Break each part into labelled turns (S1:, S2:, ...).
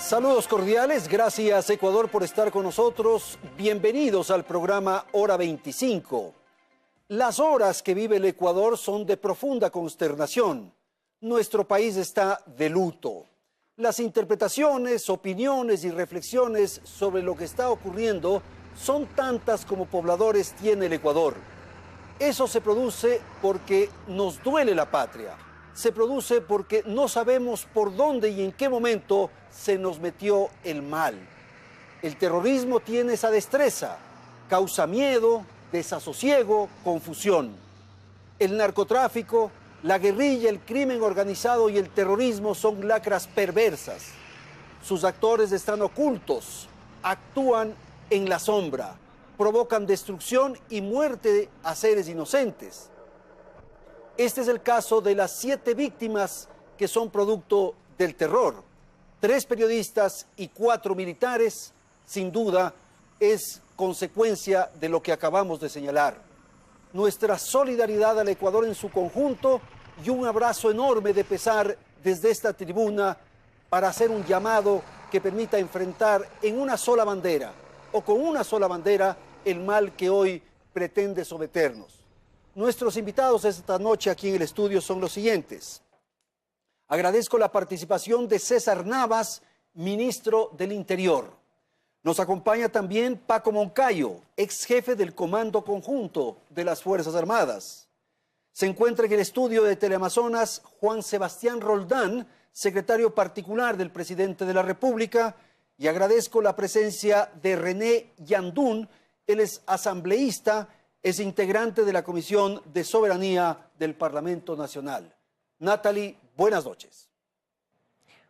S1: Saludos cordiales, gracias Ecuador por estar con nosotros. Bienvenidos al programa Hora 25. Las horas que vive el Ecuador son de profunda consternación. Nuestro país está de luto. Las interpretaciones, opiniones y reflexiones sobre lo que está ocurriendo son tantas como pobladores tiene el Ecuador. Eso se produce porque nos duele la patria. Se produce porque no sabemos por dónde y en qué momento se nos metió el mal. El terrorismo tiene esa destreza, causa miedo, desasosiego, confusión. El narcotráfico, la guerrilla, el crimen organizado y el terrorismo son lacras perversas. Sus actores están ocultos, actúan en la sombra, provocan destrucción y muerte a seres inocentes. Este es el caso de las 7 víctimas que son producto del terror. 3 periodistas y 4 militares, sin duda, es consecuencia de lo que acabamos de señalar. Nuestra solidaridad al Ecuador en su conjunto y un abrazo enorme de pesar desde esta tribuna para hacer un llamado que permita enfrentar en una sola bandera o con una sola bandera el mal que hoy pretende someternos. Nuestros invitados esta noche aquí en el estudio son los siguientes. Agradezco la participación de César Navas, ministro del Interior. Nos acompaña también Paco Moncayo, ex jefe del Comando Conjunto de las Fuerzas Armadas. Se encuentra en el estudio de Teleamazonas Juan Sebastián Roldán, secretario particular del presidente de la República, y agradezco la presencia de René Yandún, él es asambleísta, es integrante de la Comisión de Soberanía del Parlamento Nacional. Natalie, buenas noches.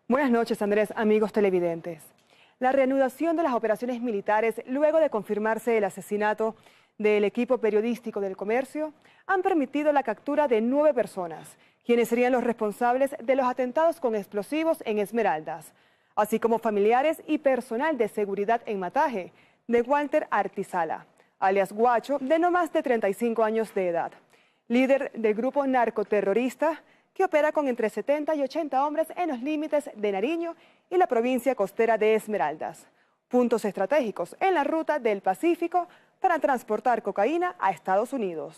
S2: Buenas noches, Andrés, amigos televidentes. La reanudación de las operaciones militares, luego de confirmarse el asesinato del equipo periodístico del Comercio, han permitido la captura de 9 personas, quienes serían los responsables de los atentados con explosivos en Esmeraldas, así como familiares y personal de seguridad en Mataje, de Walter Artizala, alias Guacho, de no más de 35 años de edad, líder del grupo narcoterrorista que opera con entre 70 y 80 hombres en los límites de Nariño y la provincia costera de Esmeraldas, puntos estratégicos en la ruta del Pacífico para transportar cocaína a Estados Unidos.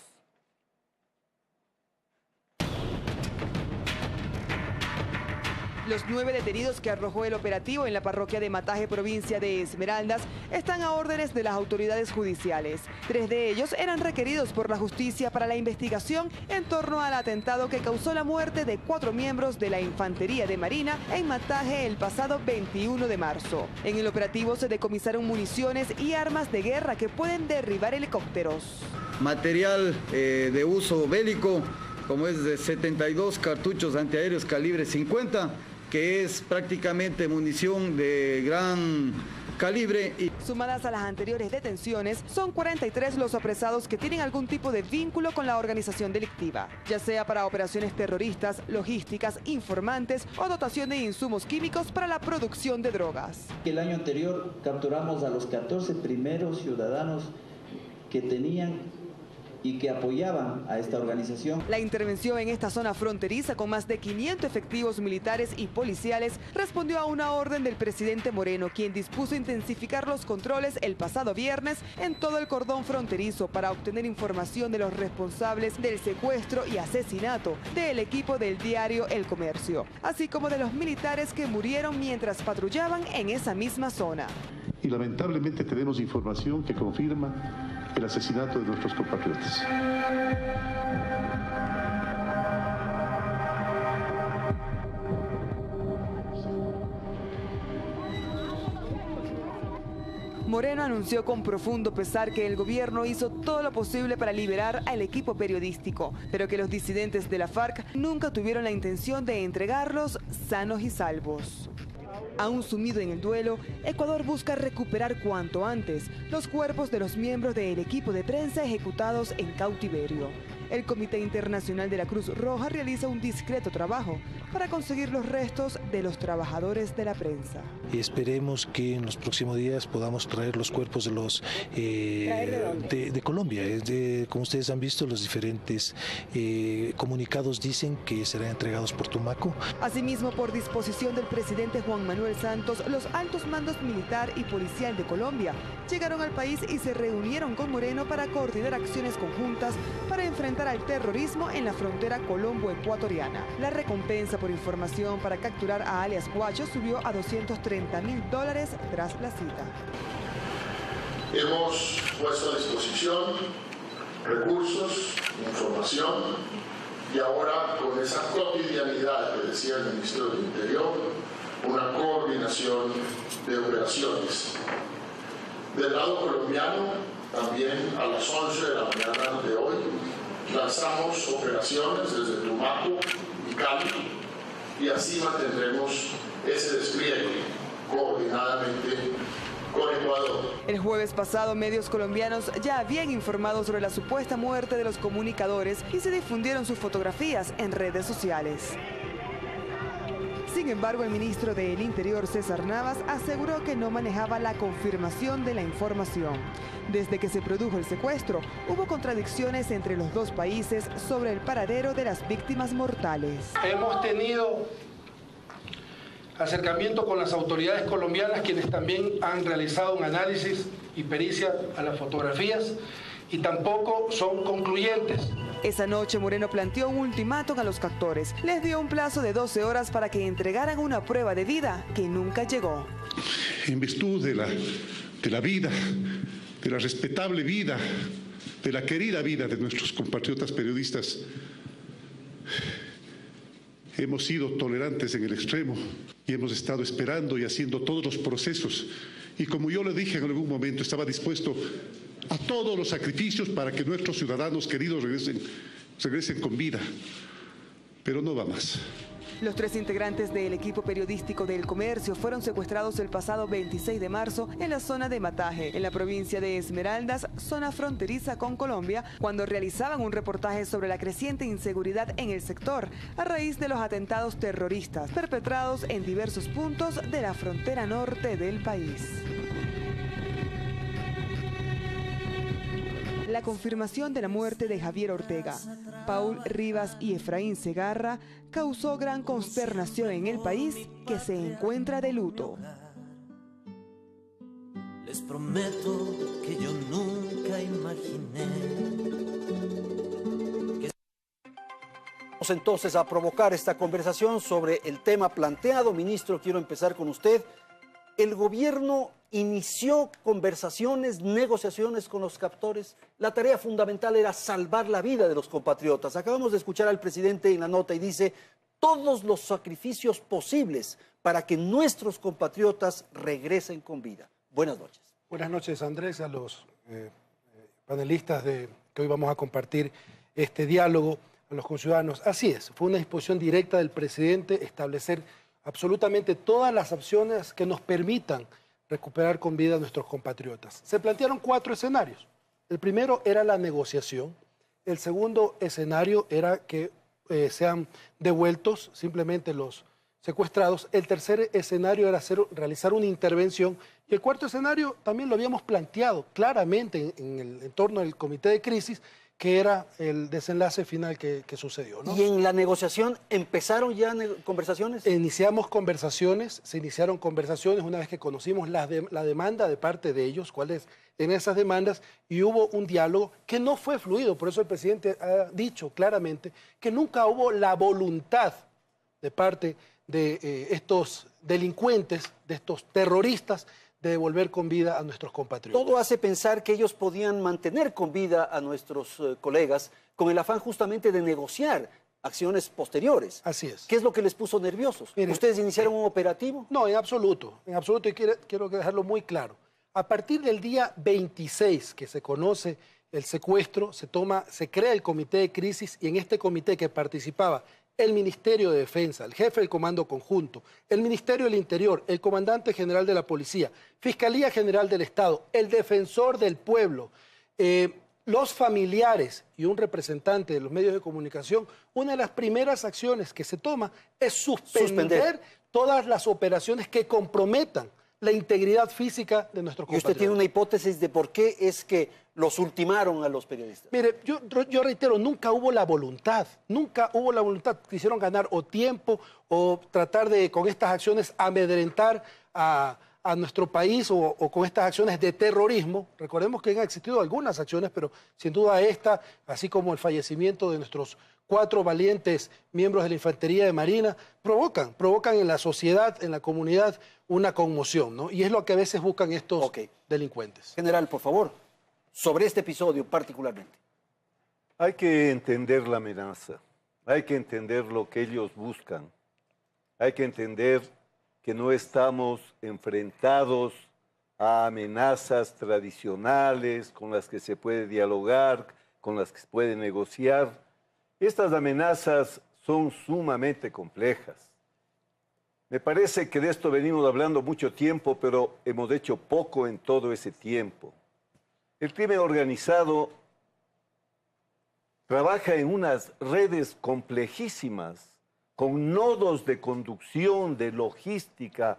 S2: Los 9 detenidos que arrojó el operativo en la parroquia de Mataje, provincia de Esmeraldas, están a órdenes de las autoridades judiciales. 3 de ellos eran requeridos por la justicia para la investigación en torno al atentado que causó la muerte de 4 miembros de la Infantería de Marina en Mataje el pasado 21 de marzo. En el operativo se decomisaron municiones y armas de guerra que pueden derribar helicópteros.
S3: Material de uso bélico, como es de 72 cartuchos antiaéreos calibre 50, que es prácticamente munición de gran calibre.
S2: Sumadas a las anteriores detenciones, son 43 los apresados que tienen algún tipo de vínculo con la organización delictiva, ya sea para operaciones terroristas, logísticas, informantes o dotación de insumos químicos para la producción de drogas.
S4: El año anterior capturamos a los 14 primeros ciudadanos que tenían y que apoyaban a esta organización.
S2: La intervención en esta zona fronteriza con más de 500 efectivos militares y policiales respondió a una orden del presidente Moreno, quien dispuso intensificar los controles el pasado viernes en todo el cordón fronterizo para obtener información de los responsables del secuestro y asesinato del equipo del diario El Comercio, así como de los militares que murieron mientras patrullaban en esa misma zona.
S5: Y lamentablemente tenemos información que confirma el asesinato de nuestros compatriotas.
S2: Moreno anunció con profundo pesar que el gobierno hizo todo lo posible para liberar al equipo periodístico, pero que los disidentes de la FARC nunca tuvieron la intención de entregarlos sanos y salvos. Aún sumido en el duelo, Ecuador busca recuperar cuanto antes los cuerpos de los miembros del equipo de prensa ejecutados en cautiverio. El Comité Internacional de la Cruz Roja realiza un discreto trabajo para conseguir los restos de los trabajadores de la prensa.
S6: Esperemos que en los próximos días podamos traer los cuerpos de los de Colombia. Como ustedes han visto, los diferentes comunicados dicen que serán entregados por Tumaco.
S2: Asimismo, por disposición del presidente Juan Manuel Santos, los altos mandos militar y policial de Colombia llegaron al país y se reunieron con Moreno para coordinar acciones conjuntas para enfrentar al terrorismo en la frontera colombo-ecuatoriana. La recompensa por información para capturar a alias Guacho subió a $230.000 tras la cita.
S7: Hemos puesto a disposición recursos, información, y ahora con esa cotidianidad que decía el ministro del Interior, una coordinación de operaciones. Del lado colombiano, también a las 11 de la mañana de hoy, lanzamos operaciones desde Tumaco y Cali, y así mantendremos ese despliegue coordinadamente con Ecuador.
S2: El jueves pasado, medios colombianos ya habían informado sobre la supuesta muerte de los comunicadores y se difundieron sus fotografías en redes sociales. Sin embargo, el ministro del Interior, César Navas, aseguró que no manejaba la confirmación de la información. Desde que se produjo el secuestro, hubo contradicciones entre los dos países sobre el paradero de las víctimas mortales.
S8: Hemos tenido acercamiento con las autoridades colombianas, quienes también han realizado un análisis y pericia a las fotografías y tampoco son concluyentes.
S2: Esa noche Moreno planteó un ultimátum a los captores. Les dio un plazo de 12 horas para que entregaran una prueba de vida que nunca llegó.
S5: En virtud de la vida, de la respetable vida, de la querida vida de nuestros compatriotas periodistas, hemos sido tolerantes en el extremo y hemos estado esperando y haciendo todos los procesos. Y como yo le dije en algún momento, estaba dispuesto a todos los sacrificios para que nuestros ciudadanos queridos regresen con vida. Pero no va más.
S2: Los 3 integrantes del equipo periodístico del Comercio fueron secuestrados el pasado 26 de marzo en la zona de Mataje, en la provincia de Esmeraldas, zona fronteriza con Colombia, cuando realizaban un reportaje sobre la creciente inseguridad en el sector a raíz de los atentados terroristas perpetrados en diversos puntos de la frontera norte del país. La confirmación de la muerte de Javier Ortega, Paul Rivas y Efraín Segarra causó gran consternación en el país, que se encuentra de luto.
S9: Les prometo que yo nunca imaginé.
S1: Vamos entonces a provocar esta conversación sobre el tema planteado. Ministro, quiero empezar con usted. El gobierno inició conversaciones, negociaciones con los captores. La tarea fundamental era salvar la vida de los compatriotas. Acabamos de escuchar al presidente en la nota y dice todos los sacrificios posibles para que nuestros compatriotas regresen con vida. Buenas noches.
S10: Buenas noches, Andrés, a los panelistas que hoy vamos a compartir este diálogo, a los conciudadanos. Así es, fue una disposición directa del presidente establecer absolutamente todas las opciones que nos permitan recuperar con vida a nuestros compatriotas. Se plantearon 4 escenarios. El primero era la negociación. El segundo escenario era que sean devueltos simplemente los secuestrados. El tercer escenario era realizar una intervención. Y el cuarto escenario también lo habíamos planteado claramente en el entorno del comité de crisis, que era el desenlace final que sucedió, ¿no?
S1: ¿Y en la negociación empezaron ya conversaciones?
S10: Se iniciaron conversaciones una vez que conocimos la demanda de parte de ellos, cuáles en esas demandas, y hubo un diálogo que no fue fluido. Por eso el presidente ha dicho claramente que nunca hubo la voluntad de parte de estos delincuentes, de estos terroristas, de devolver con vida a nuestros compatriotas.
S1: Todo hace pensar que ellos podían mantener con vida a nuestros colegas con el afán justamente de negociar acciones posteriores.
S10: Así es.
S1: ¿Qué es lo que les puso nerviosos?
S10: Miren,
S1: ¿ustedes iniciaron un operativo?
S10: No, en absoluto, y quiero dejarlo muy claro. A partir del día 26 que se conoce el secuestro, se crea el comité de crisis, y en este comité que participaba el Ministerio de Defensa, el jefe del Comando Conjunto, el Ministerio del Interior, el Comandante General de la Policía, Fiscalía General del Estado, el Defensor del Pueblo, los familiares y un representante de los medios de comunicación, una de las primeras acciones que se toma es suspender todas las operaciones que comprometan la integridad física de nuestros compatriotas.
S1: ¿Y usted tiene una hipótesis de por qué es que los ultimaron a los periodistas?
S10: Mire, yo reitero, nunca hubo la voluntad, Quisieron ganar o tiempo o tratar de, con estas acciones, amedrentar a nuestro país o con estas acciones de terrorismo. Recordemos que han existido algunas acciones, pero sin duda esta, así como el fallecimiento de nuestros 4 valientes miembros de la Infantería de Marina, provocan en la sociedad, en la comunidad, una conmoción, ¿no? Y es lo que a veces buscan estos delincuentes.
S1: General, por favor, sobre este episodio particularmente.
S11: Hay que entender la amenaza, hay que entender lo que ellos buscan, hay que entender que no estamos enfrentados a amenazas tradicionales con las que se puede dialogar, con las que se puede negociar. Estas amenazas son sumamente complejas. Me parece que de esto venimos hablando mucho tiempo, pero hemos hecho poco en todo ese tiempo. El crimen organizado trabaja en unas redes complejísimas, con nodos de conducción, de logística,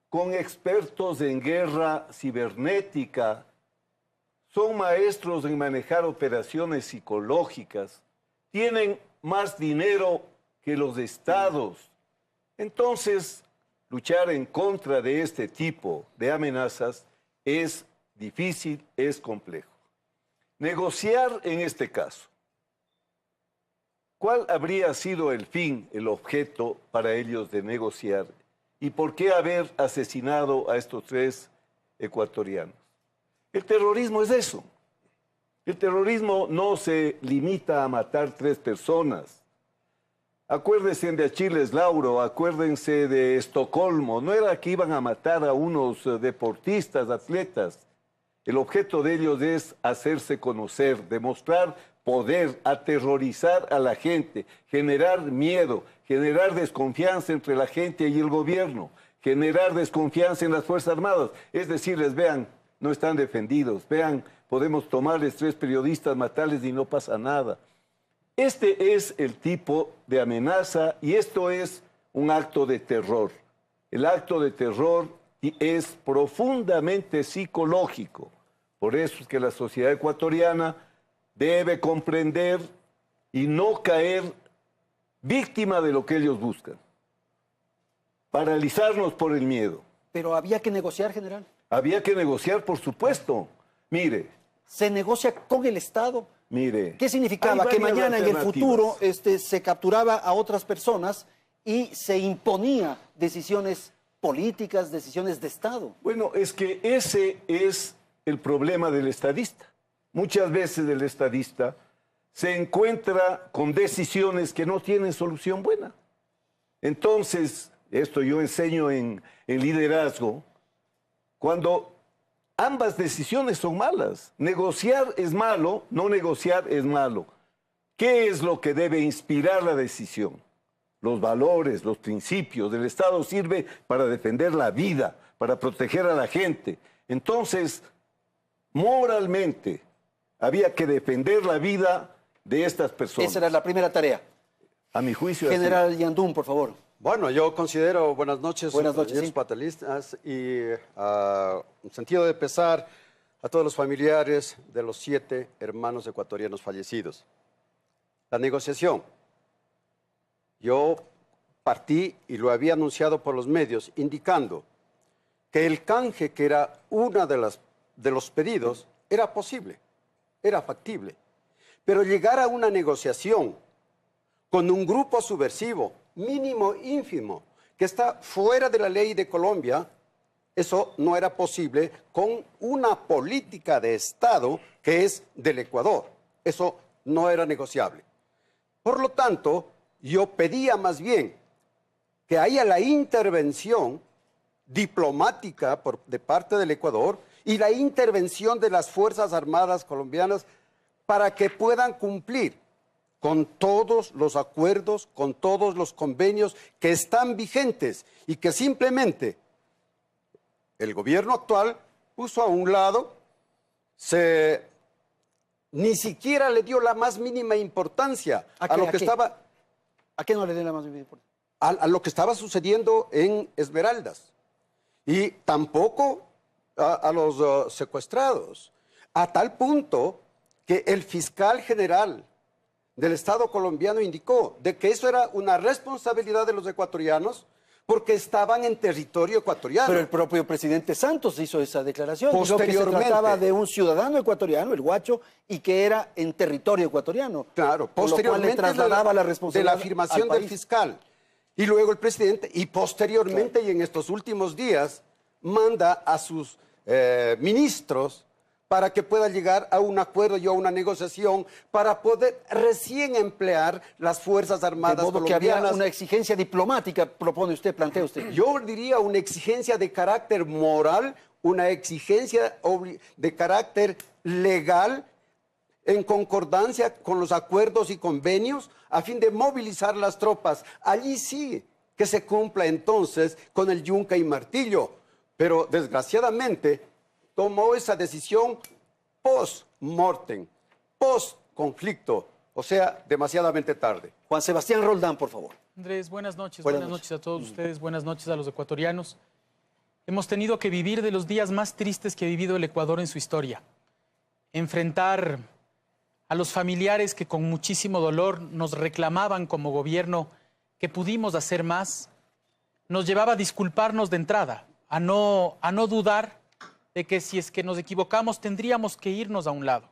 S11: con expertos en guerra cibernética. Son maestros en manejar operaciones psicológicas. Tienen más dinero que los estados. Entonces, luchar en contra de este tipo de amenazas es difícil, es complejo. Negociar en este caso. ¿Cuál habría sido el fin, el objeto para ellos de negociar? ¿Y por qué haber asesinado a estos 3 ecuatorianos? El terrorismo es eso. El terrorismo no se limita a matar 3 personas. Acuérdense de Achilles Lauro, acuérdense de Estocolmo. No era que iban a matar a unos deportistas, atletas. El objeto de ellos es hacerse conocer, demostrar poder, aterrorizar a la gente, generar miedo, generar desconfianza entre la gente y el gobierno, generar desconfianza en las Fuerzas Armadas. Es decirles, vean, no están defendidos, vean, podemos tomarles 3 periodistas, matarles y no pasa nada. Este es el tipo de amenaza y esto es un acto de terror. El acto de terror es profundamente psicológico. Por eso es que la sociedad ecuatoriana debe comprender y no caer víctima de lo que ellos buscan. Paralizarnos por el miedo.
S1: Pero había que negociar, general.
S11: Había que negociar, por supuesto. Mire.
S1: ¿Se negocia con el Estado?
S11: Mire.
S1: ¿Qué significaba? Que mañana en el futuro se capturaba a otras personas y se imponía decisiones políticas, decisiones de Estado.
S11: Bueno, es que ese es el problema del estadista. Muchas veces el estadista se encuentra con decisiones que no tienen solución buena. Entonces, esto yo enseño en liderazgo, cuando ambas decisiones son malas. Negociar es malo, no negociar es malo. ¿Qué es lo que debe inspirar la decisión? Los valores, los principios. El Estado sirve para defender la vida, para proteger a la gente. Entonces, moralmente, había que defender la vida de estas personas.
S1: Esa era la primera tarea.
S11: A mi juicio.
S1: General así. Yandún, por favor.
S12: Bueno, yo considero, buenas noches,
S1: sí.
S12: panelistas, y un sentido de pesar a todos los familiares de los 7 hermanos ecuatorianos fallecidos. La negociación. Yo partí y lo había anunciado por los medios, indicando que el canje, que era uno de los pedidos, era posible, era factible. Pero llegar a una negociación con un grupo subversivo, mínimo, ínfimo, que está fuera de la ley de Colombia, eso no era posible con una política de Estado que es del Ecuador. Eso no era negociable. Por lo tanto, yo pedía más bien que haya la intervención diplomática de parte del Ecuador y la intervención de las Fuerzas Armadas colombianas para que puedan cumplir con todos los acuerdos, con todos los convenios que están vigentes y que simplemente el gobierno actual puso a un lado, se ni siquiera le dio la más mínima importancia a lo que estaba...
S1: ¿A qué no le dio la más mínima importancia?
S12: A lo que estaba sucediendo en Esmeraldas. Y tampoco a los secuestrados. A tal punto que el fiscal general del Estado colombiano indicó de que eso era una responsabilidad de los ecuatorianos porque estaban en territorio ecuatoriano.
S1: Pero el propio presidente Santos hizo esa declaración. Dijo que se trataba de un ciudadano ecuatoriano, el Guacho, y que era en territorio ecuatoriano.
S12: Claro, posteriormente
S1: le trasladaba la responsabilidad
S12: de la afirmación del fiscal. Y luego el presidente, y posteriormente y en estos últimos días, manda a sus ministros para que pueda llegar a un acuerdo y a una negociación para poder recién emplear las Fuerzas Armadas colombianas.
S1: Que había una exigencia diplomática, propone usted, plantea usted.
S12: Yo diría una exigencia de carácter moral, una exigencia de carácter legal, en concordancia con los acuerdos y convenios, a fin de movilizar las tropas. Allí sí que se cumpla entonces con el yunque y martillo, pero desgraciadamente tomó esa decisión post-mortem, post-conflicto, o sea, demasiadamente tarde.
S1: Juan Sebastián Roldán, por favor.
S13: Andrés, buenas noches a todos ustedes, buenas noches a los ecuatorianos. Hemos tenido que vivir de los días más tristes que ha vivido el Ecuador en su historia. Enfrentar a los familiares que con muchísimo dolor nos reclamaban como gobierno que pudimos hacer más, nos llevaba a disculparnos de entrada, a no dudar de que si es que nos equivocamos tendríamos que irnos a un lado.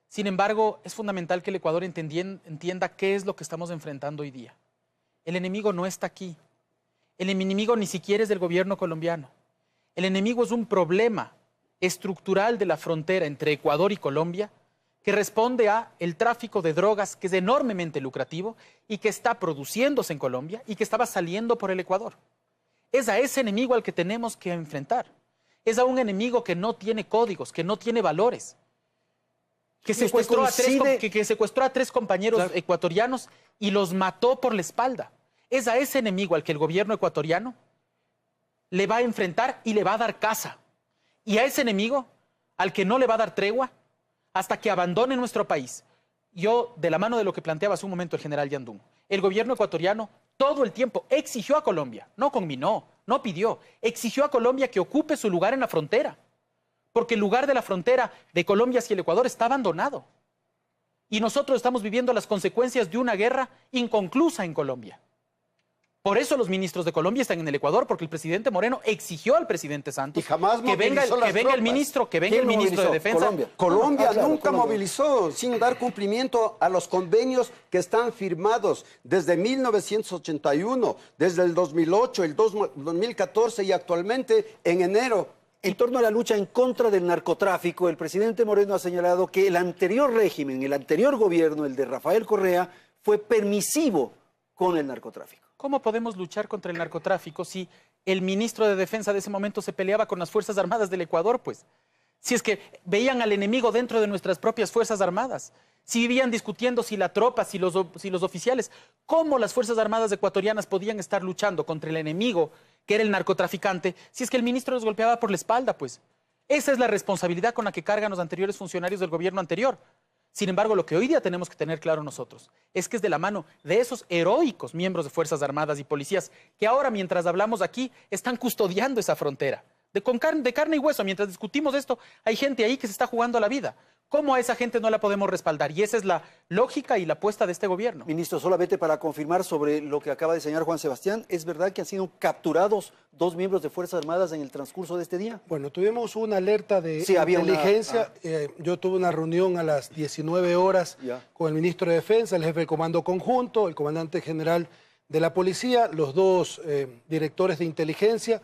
S13: Sin embargo, es fundamental que el Ecuador entienda qué es lo que estamos enfrentando hoy día. El enemigo no está aquí. El enemigo ni siquiera es del gobierno colombiano. El enemigo es un problema estructural de la frontera entre Ecuador y Colombia que responde a el tráfico de drogas que es enormemente lucrativo y que está produciéndose en Colombia y que estaba saliendo por el Ecuador. Es a ese enemigo al que tenemos que enfrentar. Es a un enemigo que no tiene códigos, que no tiene valores, que secuestró a tres compañeros ecuatorianos y los mató por la espalda. Es a ese enemigo al que el gobierno ecuatoriano le va a enfrentar y le va a dar caza. Y a ese enemigo al que no le va a dar tregua hasta que abandone nuestro país. Yo, de la mano de lo que planteaba hace un momento el general Yandún, el gobierno ecuatoriano todo el tiempo exigió a Colombia, no conminó, no pidió, exigió a Colombia que ocupe su lugar en la frontera, porque el lugar de la frontera de Colombia hacia el Ecuador está abandonado. Y nosotros estamos viviendo las consecuencias de una guerra inconclusa en Colombia. Por eso los ministros de Colombia están en el Ecuador, porque el presidente Moreno exigió al presidente Santos que venga el ministro de Defensa.
S12: Colombia nunca movilizó sin dar cumplimiento a los convenios que están firmados desde 1981, desde el 2008, el 2014 y actualmente en enero.
S1: En torno a la lucha en contra del narcotráfico, el presidente Moreno ha señalado que el anterior régimen, el anterior gobierno, el de Rafael Correa, fue permisivo con el narcotráfico.
S13: ¿Cómo podemos luchar contra el narcotráfico si el ministro de Defensa de ese momento se peleaba con las Fuerzas Armadas del Ecuador, pues? Si es que veían al enemigo dentro de nuestras propias Fuerzas Armadas, si vivían discutiendo si la tropa, si los oficiales, ¿cómo las Fuerzas Armadas ecuatorianas podían estar luchando contra el enemigo, que era el narcotraficante, si es que el ministro los golpeaba por la espalda, pues? Esa es la responsabilidad con la que cargan los anteriores funcionarios del gobierno anterior. Sin embargo, lo que hoy día tenemos que tener claro nosotros es que es de la mano de esos heroicos miembros de Fuerzas Armadas y policías que ahora, mientras hablamos aquí, están custodiando esa frontera. De carne y hueso, mientras discutimos esto, hay gente ahí que se está jugando la vida. ¿Cómo a esa gente no la podemos respaldar? Y esa es la lógica y la apuesta de este gobierno.
S1: Ministro, solamente para confirmar sobre lo que acaba de señalar Juan Sebastián, ¿es verdad que han sido capturados 2 miembros de Fuerzas Armadas en el transcurso de este día?
S10: Bueno, tuvimos una alerta de inteligencia. Yo tuve una reunión a las 19 horas con el ministro de Defensa, el jefe del Comando Conjunto, el comandante general de la Policía, los 2 directores de inteligencia,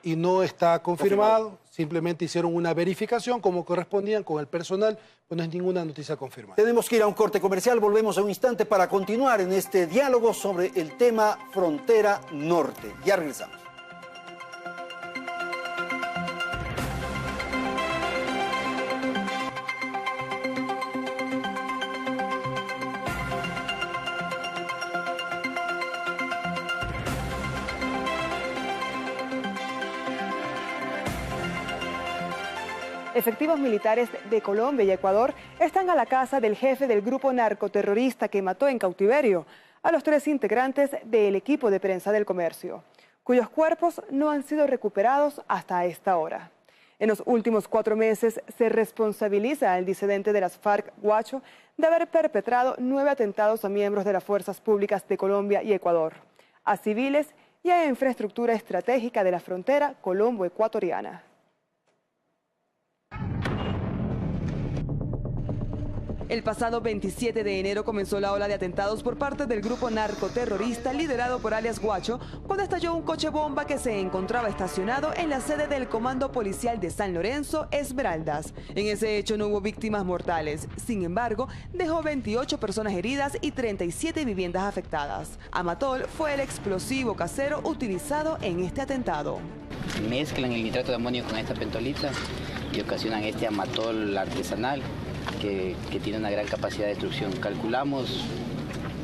S10: y no está confirmado. Simplemente hicieron una verificación como correspondían con el personal, pues no es ninguna noticia confirmada.
S1: Tenemos que ir a un corte comercial, volvemos en un instante para continuar en este diálogo sobre el tema Frontera Norte. Ya regresamos.
S2: Efectivos militares de Colombia y Ecuador están a la casa del jefe del grupo narcoterrorista que mató en cautiverio a los 3 integrantes del equipo de prensa del comercio, cuyos cuerpos no han sido recuperados hasta esta hora. En los últimos 4 meses se responsabiliza al disidente de las FARC, Guacho, de haber perpetrado 9 atentados a miembros de las fuerzas públicas de Colombia y Ecuador, a civiles y a infraestructura estratégica de la frontera colombo-ecuatoriana. El pasado 27 de enero comenzó la ola de atentados por parte del grupo narcoterrorista liderado por alias Guacho, cuando estalló un coche bomba que se encontraba estacionado en la sede del Comando Policial de San Lorenzo, Esmeraldas. En ese hecho no hubo víctimas mortales, sin embargo, dejó 28 personas heridas y 37 viviendas afectadas. Amatol fue el explosivo casero utilizado en este atentado.
S14: Mezclan el nitrato de amonio con esta pentolita y ocasionan este amatol artesanal que tiene una gran capacidad de destrucción. Calculamos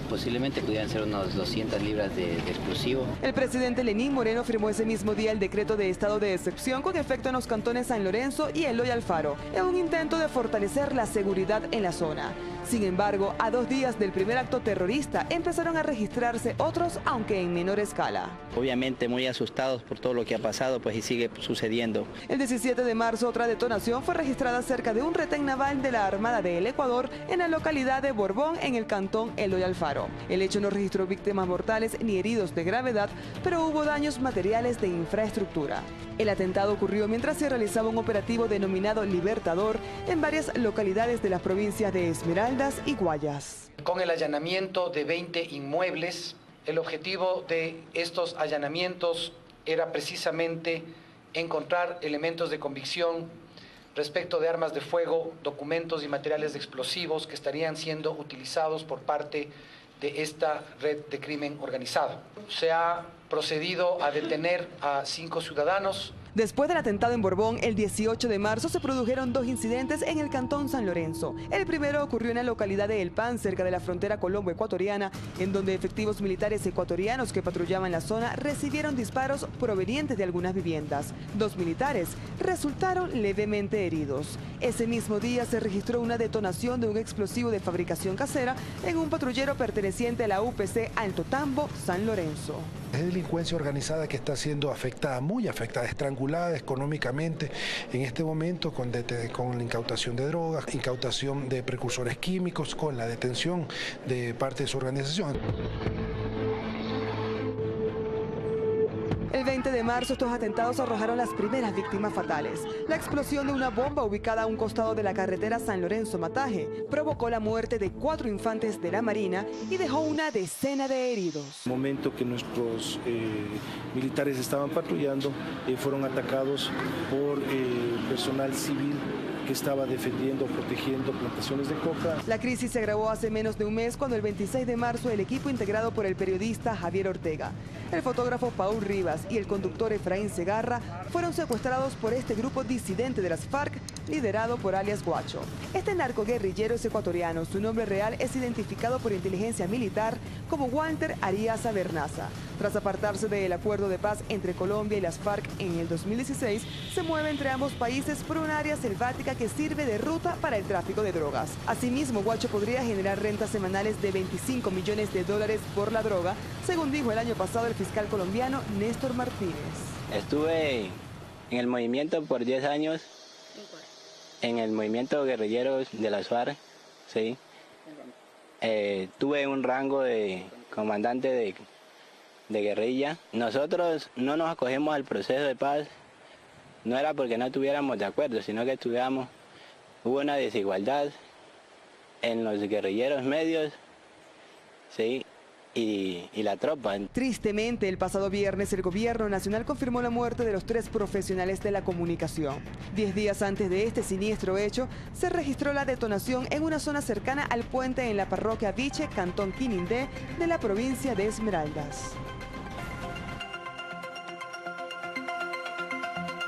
S14: posiblemente pudieran ser unos 200 libras de explosivo.
S2: El presidente Lenín Moreno firmó ese mismo día el decreto de estado de excepción con efecto en los cantones San Lorenzo y Eloy Alfaro, en un intento de fortalecer la seguridad en la zona. Sin embargo, a 2 días del primer acto terrorista empezaron a registrarse otros, aunque en menor escala.
S14: Obviamente muy asustados por todo lo que ha pasado, pues y sigue sucediendo.
S2: El 17 de marzo otra detonación fue registrada cerca de un retén naval de la Armada del Ecuador en la localidad de Borbón, en el cantón Eloy Alfaro. El hecho no registró víctimas mortales ni heridos de gravedad, pero hubo daños materiales de infraestructura. El atentado ocurrió mientras se realizaba un operativo denominado Libertador en varias localidades de las provincias de Esmeraldas y Guayas.
S8: Con el allanamiento de 20 inmuebles, el objetivo de estos allanamientos era precisamente encontrar elementos de convicción respecto de armas de fuego, documentos y materiales explosivos que estarían siendo utilizados por parte de esta red de crimen organizado. Se ha procedido a detener a 5 ciudadanos.
S2: Después del atentado en Borbón, el 18 de marzo se produjeron 2 incidentes en el cantón San Lorenzo. El primero ocurrió en la localidad de El Pan, cerca de la frontera colombo-ecuatoriana, en donde efectivos militares ecuatorianos que patrullaban la zona recibieron disparos provenientes de algunas viviendas. 2 militares resultaron levemente heridos. Ese mismo día se registró una detonación de un explosivo de fabricación casera en un patrullero perteneciente a la UPC Alto Tambo, San Lorenzo.
S6: Es delincuencia organizada que está siendo afectada, muy afectada, estrangulada económicamente en este momento con la incautación de drogas, incautación de precursores químicos, con la detención de parte de su organización.
S2: El 20 de marzo estos atentados arrojaron las primeras víctimas fatales. La explosión de una bomba ubicada a un costado de la carretera San Lorenzo-Mataje provocó la muerte de 4 infantes de la Marina y dejó una decena de heridos.
S6: En el momento que nuestros militares estaban patrullando, fueron atacados por personal civil que estaba defendiendo, protegiendo plantaciones de coca.
S2: La crisis se agravó hace menos de un mes cuando el 26 de marzo el equipo integrado por el periodista Javier Ortega, el fotógrafo Paul Rivas y el conductor Efraín Segarra fueron secuestrados por este grupo disidente de las FARC liderado por alias Guacho. Este narcoguerrillero es ecuatoriano. Su nombre real es identificado por inteligencia militar como Walter Ariaza Bernaza. Tras apartarse del acuerdo de paz entre Colombia y las FARC en el 2016, se mueve entre ambos países por un área selvática que sirve de ruta para el tráfico de drogas. Asimismo, Guacho podría generar rentas semanales de $25 millones por la droga, según dijo el año pasado el fiscal colombiano Néstor Martínez.
S14: Estuve en el movimiento por 10 años, en el movimiento guerrilleros de las FARC, sí. Tuve un rango de comandante de guerrilla. Nosotros no nos acogemos al proceso de paz. No era porque no estuviéramos de acuerdo, sino que hubo una desigualdad en los guerrilleros medios, ¿sí? y la tropa.
S2: Tristemente, el pasado viernes el gobierno nacional confirmó la muerte de los 3 profesionales de la comunicación. 10 días antes de este siniestro hecho, se registró la detonación en una zona cercana al puente en la parroquia Viche, cantón Quinindé, de la provincia de Esmeraldas.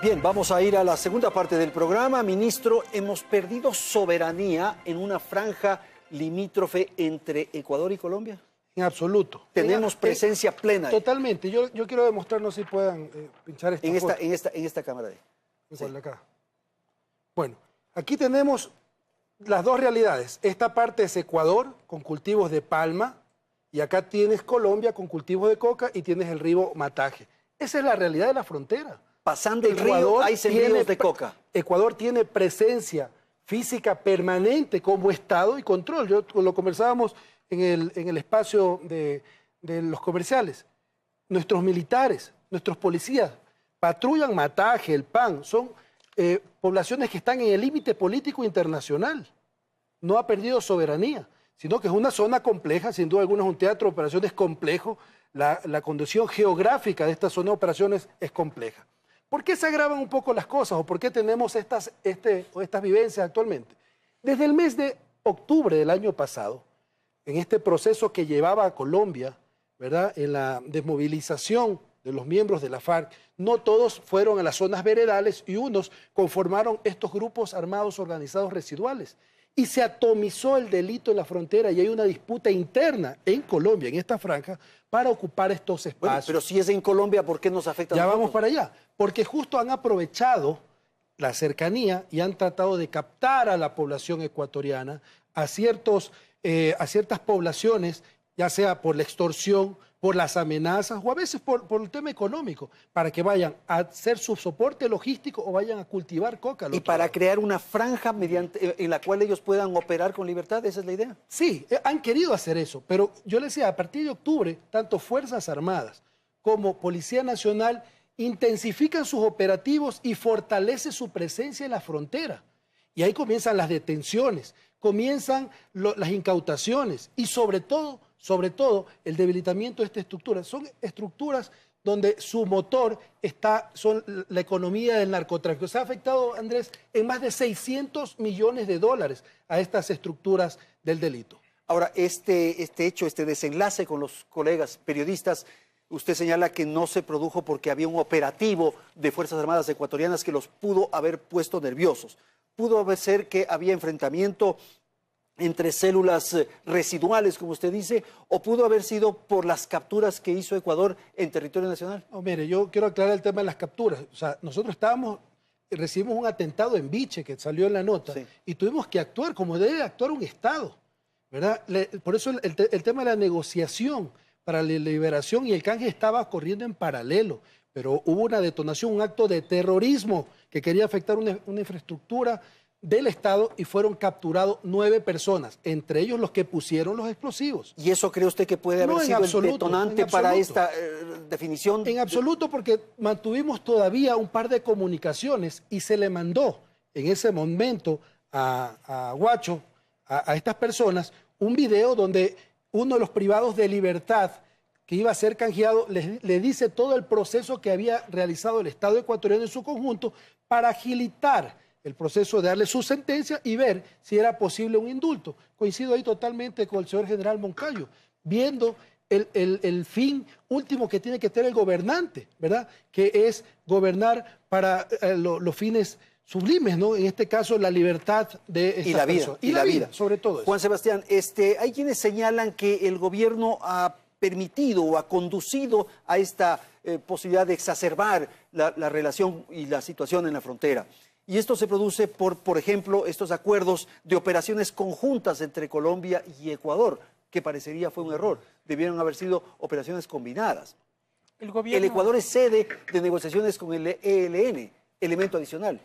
S1: Bien, vamos a ir a la segunda parte del programa. Ministro, hemos perdido soberanía en una franja limítrofe entre Ecuador y Colombia.
S10: En absoluto.
S1: Tenemos presencia plena.
S10: Totalmente. Yo quiero demostrar, no sé si puedan pinchar esta foto.
S1: En esta cámara de ahí.
S10: ¿Cuál de acá? Bueno, aquí tenemos las dos realidades. Esta parte es Ecuador con cultivos de palma y acá tienes Colombia con cultivos de coca y tienes el río Mataje. Esa es la realidad de la frontera.
S1: Pasando el río hay sembríos de coca.
S10: Ecuador tiene presencia física permanente como Estado y control. Lo conversábamos en el espacio de los comerciales. Nuestros militares, nuestros policías patrullan Mataje, El Pan, son poblaciones que están en el límite político internacional. No ha perdido soberanía, sino que es una zona compleja, sin duda alguna es un teatro de operaciones complejo. La condición geográfica de esta zona de operaciones es compleja. ¿Por qué se agravan un poco las cosas o por qué tenemos estas vivencias actualmente? Desde el mes de octubre del año pasado, en este proceso que llevaba a Colombia, ¿verdad?, en la desmovilización de los miembros de la FARC, no todos fueron a las zonas veredales y unos conformaron estos grupos armados organizados residuales. Y se atomizó el delito en la frontera y hay una disputa interna en Colombia, en esta franja, para ocupar estos espacios.
S1: Bueno, pero si es en Colombia, ¿por qué nos afecta a nosotros?
S10: Ya vamos para allá. Porque justo han aprovechado la cercanía y han tratado de captar a la población ecuatoriana, a ciertas poblaciones, ya sea por la extorsión, por las amenazas o a veces por el tema económico, para que vayan a hacer su soporte logístico o vayan a cultivar coca.
S1: Y para crear una franja en la cual ellos puedan operar con libertad, ¿esa es la idea?
S10: Sí, han querido hacer eso, pero yo les decía, a partir de octubre, tanto Fuerzas Armadas como Policía Nacional intensifican sus operativos y fortalece su presencia en la frontera. Y ahí comienzan las detenciones, comienzan las incautaciones y sobre todo el debilitamiento de esta estructura. Son estructuras donde su motor son la economía del narcotráfico. Se ha afectado, Andrés, en más de 600 millones de dólares a estas estructuras del delito.
S1: Ahora, este hecho, este desenlace con los colegas periodistas, usted señala que no se produjo porque había un operativo de Fuerzas Armadas ecuatorianas que los pudo haber puesto nerviosos. Pudo ser que había enfrentamiento entre células residuales, como usted dice, o pudo haber sido por las capturas que hizo Ecuador en territorio nacional.
S10: No, mire, yo quiero aclarar el tema de las capturas. O sea, nosotros recibimos un atentado en Biche que salió en la nota, sí, y tuvimos que actuar como debe actuar un Estado, ¿verdad? Por eso el tema de la negociación para la liberación y el canje estaba corriendo en paralelo, pero hubo una detonación, un acto de terrorismo que quería afectar una infraestructura del Estado y fueron capturados 9 personas, entre ellos los que pusieron los explosivos.
S1: ¿Y eso cree usted que puede haber sido el detonante para esta definición?
S10: En absoluto, porque mantuvimos todavía un par de comunicaciones y se le mandó en ese momento a Guacho, a estas personas, un video donde uno de los privados de libertad que iba a ser canjeado le dice todo el proceso que había realizado el Estado ecuatoriano en su conjunto para agilitar el proceso de darle su sentencia y ver si era posible un indulto. Coincido ahí totalmente con el señor general Moncayo, viendo el fin último que tiene que tener el gobernante, ¿verdad? Que es gobernar para los fines sublimes, ¿no? En este caso, la libertad de estas personas. Y la vida, sobre todo eso.
S1: Juan Sebastián, hay quienes señalan que el gobierno ha permitido o ha conducido a esta posibilidad de exacerbar la relación y la situación en la frontera. Y esto se produce por ejemplo, estos acuerdos de operaciones conjuntas entre Colombia y Ecuador, que parecería fue un error. Debieron haber sido operaciones combinadas. El Ecuador es sede de negociaciones con el ELN, elemento adicional.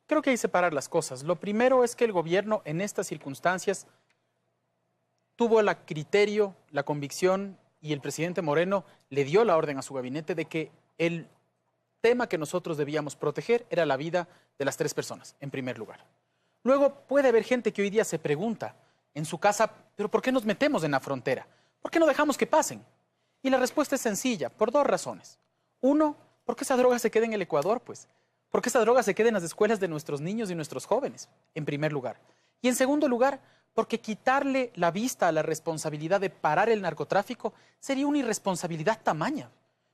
S13: Creo que hay que separar las cosas. Lo primero es que el gobierno en estas circunstancias tuvo el criterio, la convicción y el presidente Moreno le dio la orden a su gabinete de que el tema que nosotros debíamos proteger era la vida de las 3 personas, en primer lugar. Luego puede haber gente que hoy día se pregunta en su casa, ¿pero por qué nos metemos en la frontera? ¿Por qué no dejamos que pasen? Y la respuesta es sencilla, por 2 razones. Uno, porque esa droga se queda en el Ecuador, pues. Porque esa droga se queda en las escuelas de nuestros niños y nuestros jóvenes, en primer lugar. Y en segundo lugar, porque quitarle la vista a la responsabilidad de parar el narcotráfico sería una irresponsabilidad tamaña.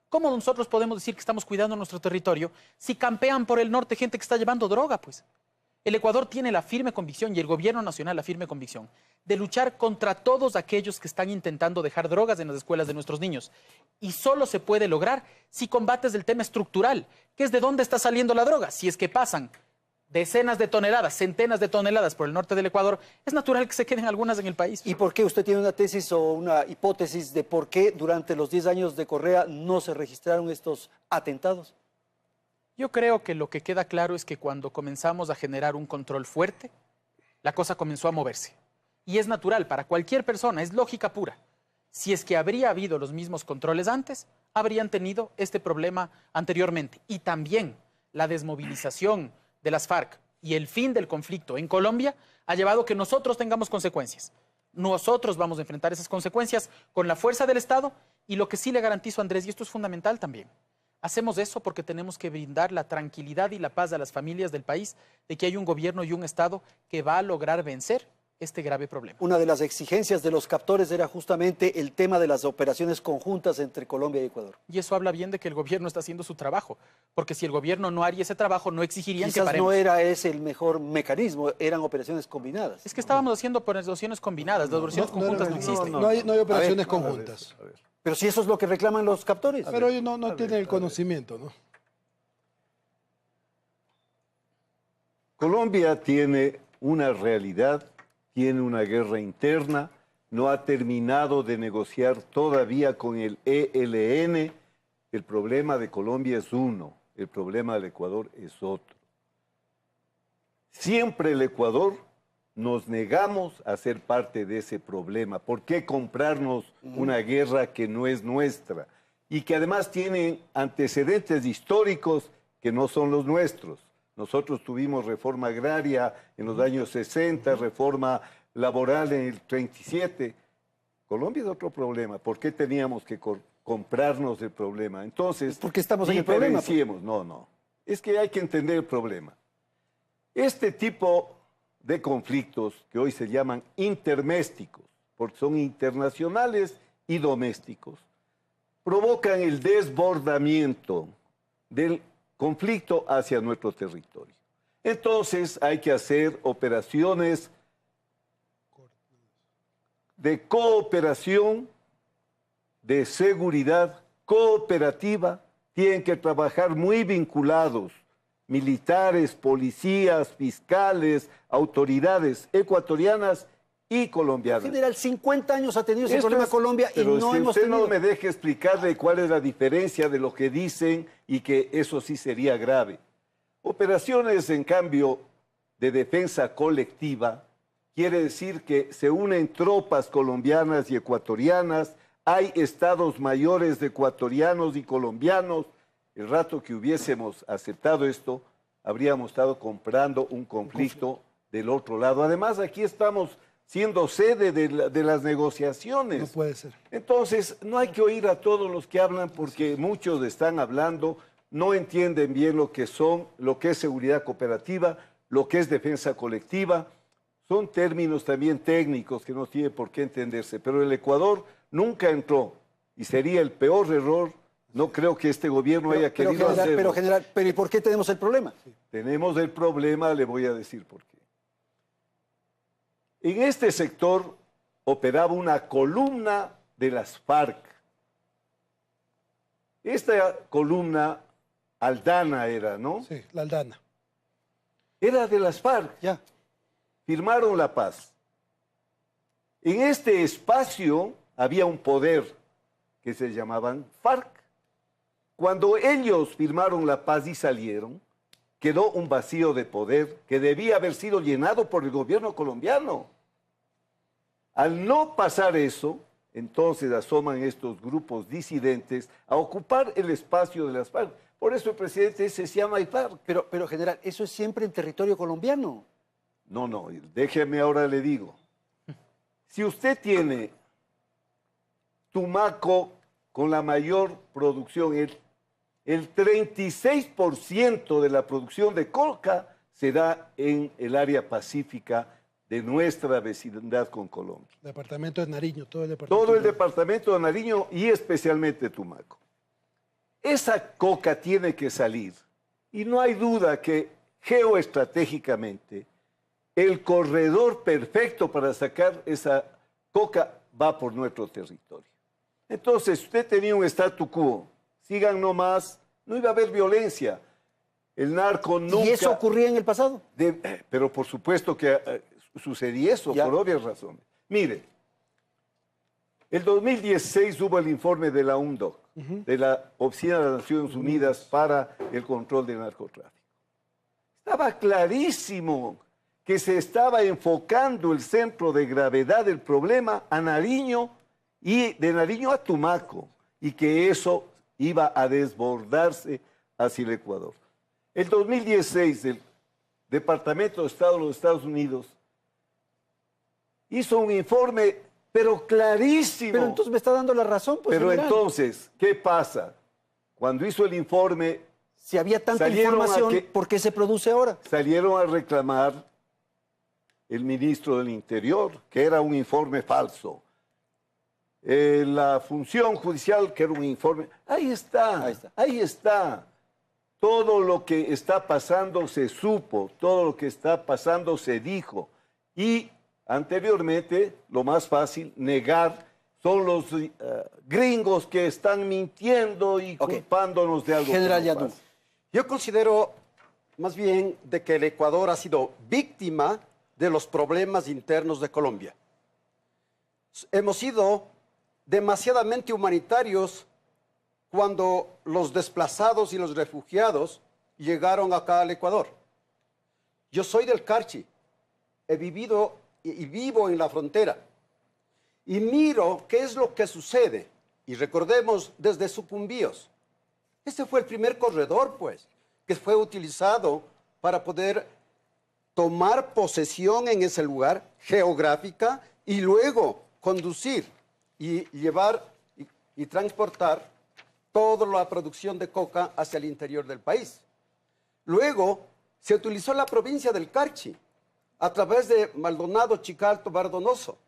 S13: ¿Cómo nosotros podemos decir que estamos cuidando nuestro territorio si campean por el norte gente que está llevando droga, pues? El Ecuador tiene la firme convicción y el gobierno nacional la firme convicción de luchar contra todos aquellos que están intentando dejar drogas en las escuelas de nuestros niños. Y solo se puede lograr si combates el tema estructural, que es de dónde está saliendo la droga. Si es que pasan decenas de toneladas, centenas de toneladas por el norte del Ecuador, es natural que se queden algunas en el país.
S1: ¿Y por qué usted tiene una tesis o una hipótesis de por qué durante los 10 años de Correa no se registraron estos atentados?
S13: Yo creo que lo que queda claro es que cuando comenzamos a generar un control fuerte, la cosa comenzó a moverse. Y es natural para cualquier persona, es lógica pura. Si es que habría habido los mismos controles antes, habrían tenido este problema anteriormente. Y también la desmovilización de las FARC y el fin del conflicto en Colombia ha llevado a que nosotros tengamos consecuencias. Nosotros vamos a enfrentar esas consecuencias con la fuerza del Estado y lo que sí le garantizo, Andrés, y esto es fundamental también, hacemos eso porque tenemos que brindar la tranquilidad y la paz a las familias del país de que hay un gobierno y un Estado que va a lograr vencer este grave problema.
S1: Una de las exigencias de los captores era justamente el tema de las operaciones conjuntas entre Colombia y Ecuador.
S13: Y eso habla bien de que el gobierno está haciendo su trabajo, porque si el gobierno no haría ese trabajo, no exigirían
S1: Quizás
S13: que paremos.
S1: no era ese el mejor mecanismo, eran operaciones combinadas.
S13: Es que estábamos haciendo operaciones combinadas, las operaciones conjuntas no existen.
S10: No hay operaciones conjuntas.
S1: Pero si eso es lo que reclaman los captores.
S10: Pero ellos no tienen el conocimiento, ¿no?
S11: Colombia tiene una realidad, tiene una guerra interna, no ha terminado de negociar todavía con el ELN. El problema de Colombia es uno, el problema del Ecuador es otro. Siempre el Ecuador nos negamos a ser parte de ese problema. ¿Por qué comprarnos una guerra que no es nuestra? Y que además tiene antecedentes históricos que no son los nuestros. Nosotros tuvimos reforma agraria en los años 60, reforma laboral en el 37. Colombia es otro problema. ¿Por qué teníamos que comprarnos el problema? Entonces,
S1: porque estamos en el problema.
S11: No. Es que hay que entender el problema. Este tipo de conflictos que hoy se llaman intermésticos, porque son internacionales y domésticos, provocan el desbordamiento del conflicto hacia nuestro territorio. Entonces hay que hacer operaciones de cooperación, de seguridad cooperativa, tienen que trabajar muy vinculados, militares, policías, fiscales, autoridades ecuatorianas y colombianas.
S1: General, 50 años ha tenido ese problema Colombia y no hemos tenido...
S11: no me deje explicarle cuál es la diferencia de lo que dicen y que eso sí sería grave. Operaciones, en cambio, de defensa colectiva, quiere decir que se unen tropas colombianas y ecuatorianas, hay estados mayores de ecuatorianos y colombianos. El rato que hubiésemos aceptado esto, habríamos estado comprando un conflicto del otro lado. Además, aquí estamos siendo sede de las negociaciones.
S10: No puede ser.
S11: Entonces, no hay que oír a todos los que hablan porque muchos están hablando, no entienden bien lo que es seguridad cooperativa, lo que es defensa colectiva. Son términos también técnicos que no tienen por qué entenderse. Pero el Ecuador nunca entró y sería el peor error. No creo que este gobierno haya querido hacerlo.
S1: Pero ¿y por qué tenemos el problema?
S11: Tenemos el problema, le voy a decir por qué. En este sector operaba una columna de las FARC. Esta columna, Aldana era, ¿no?
S10: Sí, la Aldana.
S11: Era de las FARC.
S1: Ya.
S11: Firmaron la paz. En este espacio había un poder que se llamaban FARC. Cuando ellos firmaron la paz y salieron, quedó un vacío de poder que debía haber sido llenado por el gobierno colombiano. Al no pasar eso, entonces asoman estos grupos disidentes a ocupar el espacio de las FARC. Por eso el presidente se llama FARC.
S1: Pero general, eso es siempre en territorio colombiano.
S11: No, déjeme ahora le digo. Si usted tiene Tumaco con la mayor producción, el 36% de la producción de coca se da en el área pacífica de nuestra vecindad con Colombia.
S10: Departamento de Nariño, todo el departamento.
S11: Todo el departamento de Nariño y especialmente Tumaco. Esa coca tiene que salir y no hay duda que geoestratégicamente el corredor perfecto para sacar esa coca va por nuestro territorio. Entonces, usted tenía un statu quo, sigan nomás, no iba a haber violencia. El narco nunca...
S1: ¿Y eso ocurría en el pasado?
S11: Pero por supuesto que sucedía eso, por obvias razones. Mire, el 2016 hubo el informe de la UNODC, de la Oficina de las Naciones Unidas para el Control del Narcotráfico. Estaba clarísimo que se estaba enfocando el centro de gravedad del problema a Nariño y de Nariño a Tumaco, y que eso iba a desbordarse hacia el Ecuador. El 2016, el Departamento de Estado de los Estados Unidos hizo un informe, pero clarísimo.
S1: Pero entonces me está dando la razón, pues.
S11: Pero
S1: general,
S11: entonces, ¿qué pasa? Cuando hizo el informe...
S1: Si había tanta información, ¿por qué se produce ahora?
S11: Salieron a reclamar el ministro del Interior, que era un informe falso. La función judicial, que era un informe... Ahí está. Todo lo que está pasando se supo, todo lo que está pasando se dijo. Y anteriormente, lo más fácil, negar, son los gringos que están mintiendo y culpándonos de algo.
S12: General Yadú, yo considero más bien de que el Ecuador ha sido víctima de los problemas internos de Colombia. Hemos sido demasiadamente humanitarios cuando los desplazados y los refugiados llegaron acá al Ecuador. Yo soy del Carchi, he vivido y vivo en la frontera, y miro qué es lo que sucede, y recordemos desde Sucumbíos. Este fue el primer corredor, pues, que fue utilizado para poder tomar posesión en ese lugar geográfica y luego conducir y llevar y transportar toda la producción de coca hacia el interior del país. Luego se utilizó la provincia del Carchi a través de Maldonado, Chicalto, Bardonoso,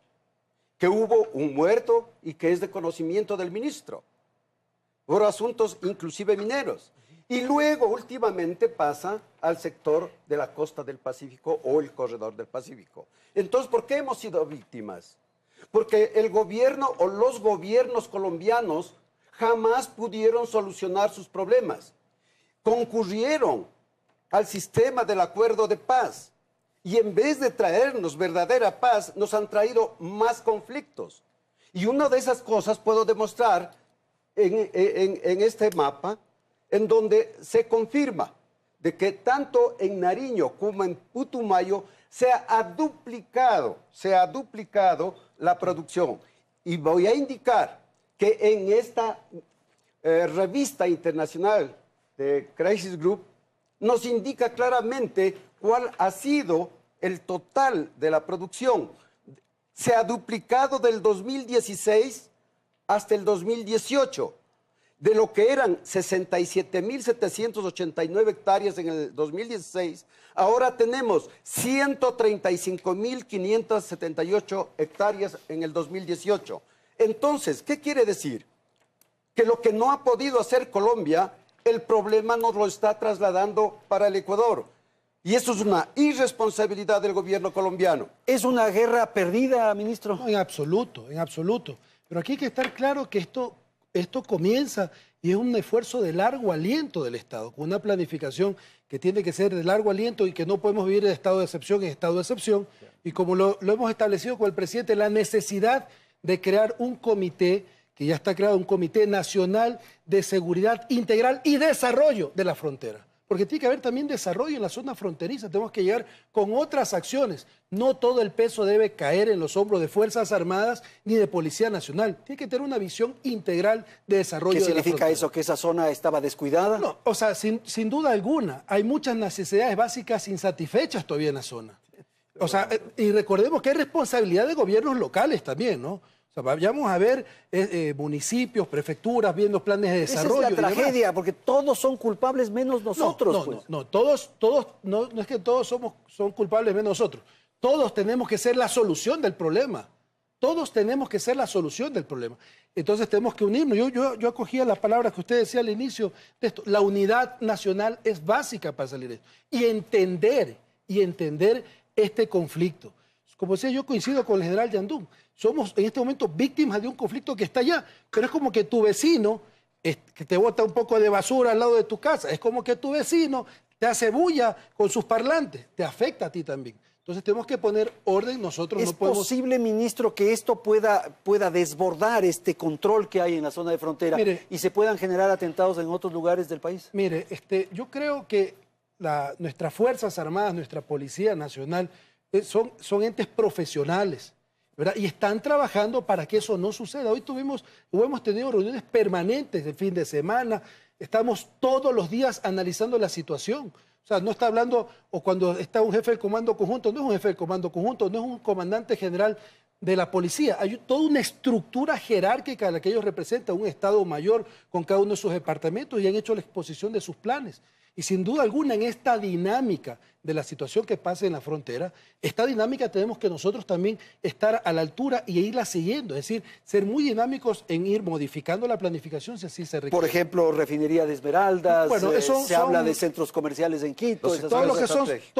S12: que hubo un muerto y que es de conocimiento del ministro, por asuntos inclusive mineros. Y luego últimamente pasa al sector de la costa del Pacífico o el corredor del Pacífico. Entonces, ¿por qué hemos sido víctimas? Porque el gobierno o los gobiernos colombianos jamás pudieron solucionar sus problemas. Concurrieron al sistema del acuerdo de paz y en vez de traernos verdadera paz, nos han traído más conflictos. Y una de esas cosas puedo demostrar en este mapa, en donde se confirma de que tanto en Nariño como en Putumayo se ha duplicado la producción. Y voy a indicar que en esta revista internacional de Crisis Group nos indica claramente cuál ha sido el total de la producción. Se ha duplicado del 2016 hasta el 2018. De lo que eran 67.789 hectáreas en el 2016, ahora tenemos 135.578 hectáreas en el 2018. Entonces, ¿qué quiere decir? Que lo que no ha podido hacer Colombia, el problema nos lo está trasladando para el Ecuador. Y eso es una irresponsabilidad del gobierno colombiano.
S1: ¿Es una guerra perdida, ministro?
S10: No, en absoluto, en absoluto. Pero aquí hay que estar claro que esto comienza y es un esfuerzo de largo aliento del Estado, con una planificación que tiene que ser de largo aliento y que no podemos vivir de estado de excepción en estado de excepción. Y como lo hemos establecido con el presidente, la necesidad de crear un comité, que ya está creado, un Comité Nacional de Seguridad Integral y Desarrollo de la Frontera. Porque tiene que haber también desarrollo en la zona fronteriza, tenemos que llegar con otras acciones. No todo el peso debe caer en los hombros de Fuerzas Armadas ni de Policía Nacional. Tiene que tener una visión integral de desarrollo de la frontera.
S1: ¿Qué significa eso? ¿Que esa zona estaba descuidada?
S10: No, o sea, sin duda alguna. Hay muchas necesidades básicas insatisfechas todavía en la zona. O sea, y recordemos que hay responsabilidad de gobiernos locales también, ¿no? O sea, vayamos a ver municipios, prefecturas, viendo planes de desarrollo.
S1: Esa es la tragedia, porque todos son culpables menos nosotros.
S10: No, es que todos son culpables menos nosotros. Todos tenemos que ser la solución del problema. Todos tenemos que ser la solución del problema. Entonces tenemos que unirnos. Yo acogía las palabras que usted decía al inicio de esto. La unidad nacional es básica para salir de esto. Y entender este conflicto. Como decía, yo coincido con el general Yandún. Somos en este momento víctimas de un conflicto que está allá, pero es como que tu vecino que te bota un poco de basura al lado de tu casa, es como que tu vecino te hace bulla con sus parlantes, te afecta a ti también. Entonces tenemos que poner orden, nosotros no podemos...
S1: ¿Es posible, ministro, que esto pueda desbordar este control que hay en la zona de frontera y se puedan generar atentados en otros lugares del país?
S10: Mire, yo creo que nuestras Fuerzas Armadas, nuestra Policía Nacional, son entes profesionales, ¿verdad? Y están trabajando para que eso no suceda. Hoy hemos tenido reuniones permanentes de fin de semana, estamos todos los días analizando la situación. O sea, no está hablando, o cuando está un jefe del comando conjunto, no es un jefe del comando conjunto, no es un comandante general de la policía. Hay toda una estructura jerárquica a la que ellos representan, un Estado mayor con cada uno de sus departamentos y han hecho la exposición de sus planes. Y sin duda alguna en esta dinámica de la situación que pasa en la frontera, esta dinámica tenemos que nosotros también estar a la altura y irla siguiendo, es decir, ser muy dinámicos en ir modificando la planificación si así se requiere.
S1: Por ejemplo, refinería de Esmeraldas,
S10: bueno,
S1: se habla de centros comerciales en Quito.
S10: Todo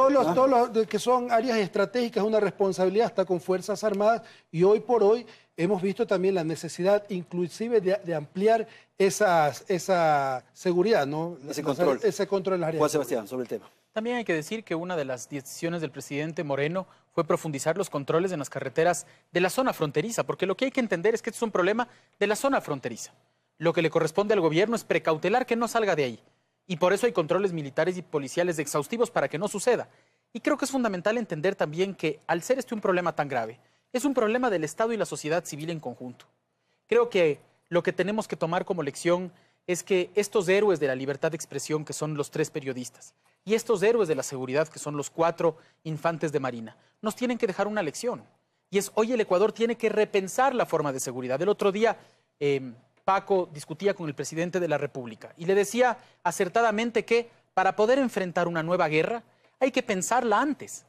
S10: lo que son áreas estratégicas es una responsabilidad hasta con Fuerzas Armadas y hoy por hoy hemos visto también la necesidad inclusive de ampliar esa seguridad, ¿no? Ese control en las áreas.
S1: Juan Sebastián, sobre el tema.
S13: También hay que decir que una de las decisiones del presidente Moreno fue profundizar los controles en las carreteras de la zona fronteriza, porque lo que hay que entender es que este es un problema de la zona fronteriza. Lo que le corresponde al gobierno es precautelar que no salga de ahí. Y por eso hay controles militares y policiales exhaustivos para que no suceda. Y creo que es fundamental entender también que al ser este un problema tan grave, es un problema del Estado y la sociedad civil en conjunto. Creo que lo que tenemos que tomar como lección es que estos héroes de la libertad de expresión, que son los 3 periodistas, y estos héroes de la seguridad, que son los 4 infantes de Marina, nos tienen que dejar una lección. Y es, hoy el Ecuador tiene que repensar la forma de seguridad. El otro día, Paco discutía con el presidente de la República y le decía acertadamente que para poder enfrentar una nueva guerra hay que pensarla antes.